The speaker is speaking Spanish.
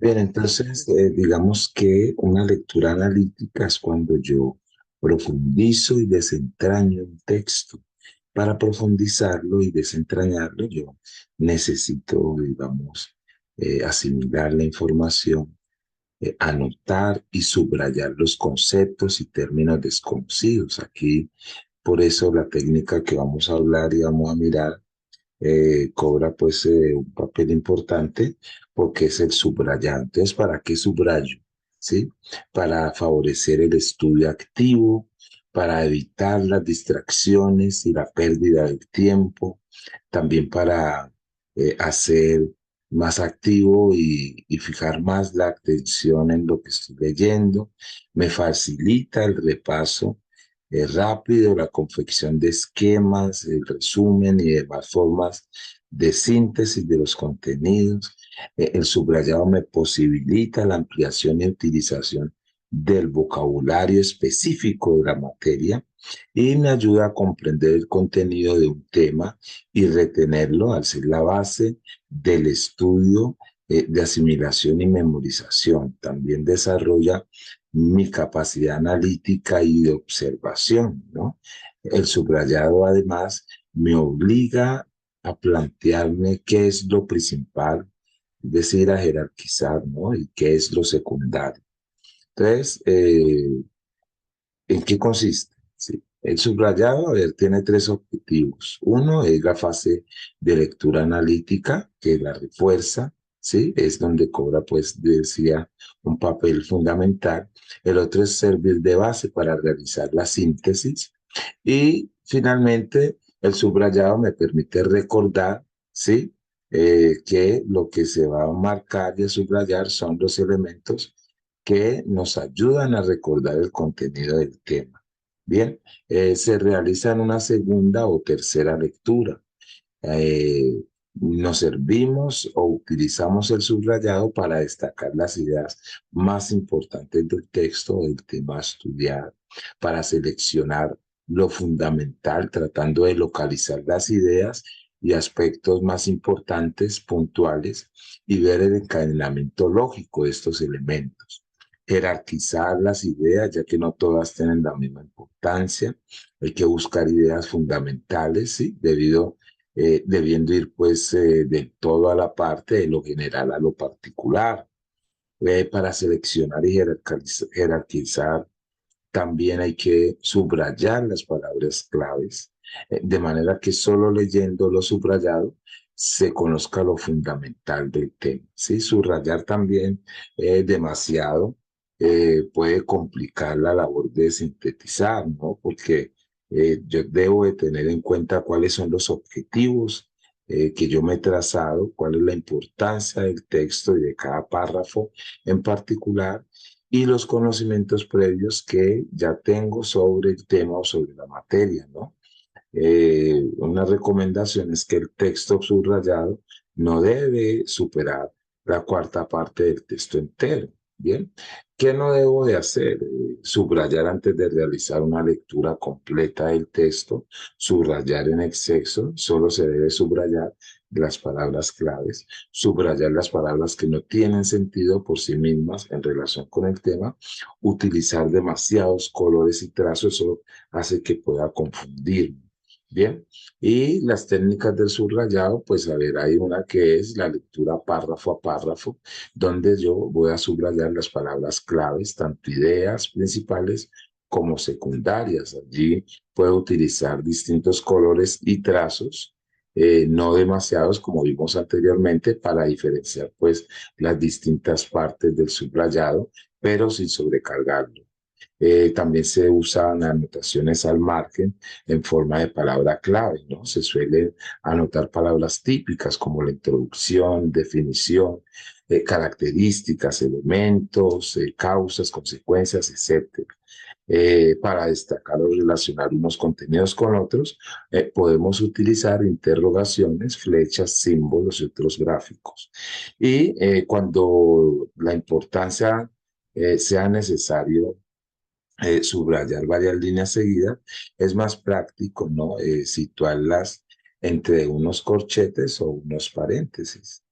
Bien, entonces, digamos que una lectura analítica es cuando yo profundizo y desentraño un texto. Para profundizarlo y desentrañarlo, yo necesito, digamos, asimilar la información, anotar y subrayar los conceptos y términos desconocidos. Aquí, por eso la técnica que vamos a hablar y vamos a mirar cobra pues un papel importante porque es el subrayado. Entonces, ¿para qué subrayo? ¿Sí? Para favorecer el estudio activo, para evitar las distracciones y la pérdida del tiempo, también para hacer más activo y fijar más la atención en lo que estoy leyendo. Me facilita el repaso rápido, la confección de esquemas, el resumen y demás formas de síntesis de los contenidos. El subrayado me posibilita la ampliación y utilización del vocabulario específico de la materia y me ayuda a comprender el contenido de un tema y retenerlo al ser la base del estudio de asimilación y memorización. También desarrolla mi capacidad analítica y de observación, ¿no? El subrayado además me obliga a plantearme qué es lo principal, es decir, a jerarquizar, ¿no? Y qué es lo secundario. Entonces, ¿en qué consiste? Sí. El subrayado, a ver, tiene tres objetivos. Uno es la fase de lectura analítica, que la refuerza, ¿sí? Es donde cobra, pues, decía, un papel fundamental. El otro es servir de base para realizar la síntesis. Y finalmente, el subrayado me permite recordar, ¿sí? Que lo que se va a marcar y a subrayar son los elementos que nos ayudan a recordar el contenido del tema. Bien, se realiza en una segunda o tercera lectura. Nos servimos o utilizamos el subrayado para destacar las ideas más importantes del texto o del tema a estudiar, para seleccionar lo fundamental, tratando de localizar las ideas y aspectos más importantes, puntuales, y ver el encadenamiento lógico de estos elementos. Jerarquizar las ideas, ya que no todas tienen la misma importancia. Hay que buscar ideas fundamentales, ¿sí? Debiendo ir pues de todo a la parte, de lo general a lo particular. Para seleccionar y jerarquizar, también hay que subrayar las palabras claves, de manera que solo leyendo lo subrayado se conozca lo fundamental del tema. ¿Sí? Subrayar también demasiado puede complicar la labor de sintetizar, ¿no? Porque yo debo de tener en cuenta cuáles son los objetivos que yo me he trazado, cuál es la importancia del texto y de cada párrafo en particular, y los conocimientos previos que ya tengo sobre el tema o sobre la materia, ¿no? Una recomendación es que el texto subrayado no debe superar la cuarta parte del texto entero. Bien, ¿qué no debo de hacer? Subrayar antes de realizar una lectura completa del texto, subrayar en exceso, solo se debe subrayar las palabras claves, subrayar las palabras que no tienen sentido por sí mismas en relación con el tema, utilizar demasiados colores y trazos, eso hace que pueda confundirme. Bien, y las técnicas del subrayado, pues a ver, hay una que es la lectura párrafo a párrafo, donde yo voy a subrayar las palabras claves, tanto ideas principales como secundarias. Allí puedo utilizar distintos colores y trazos, no demasiados como vimos anteriormente, para diferenciar pues las distintas partes del subrayado, pero sin sobrecargarlo. También se usan anotaciones al margen en forma de palabra clave, ¿no? Se suelen anotar palabras típicas como la introducción, definición, características, elementos, causas, consecuencias, etcétera. Para destacar o relacionar unos contenidos con otros, podemos utilizar interrogaciones, flechas, símbolos y otros gráficos. Y cuando la importancia sea necesario subrayar varias líneas seguidas, es más práctico, ¿no? Situarlas entre unos corchetes o unos paréntesis.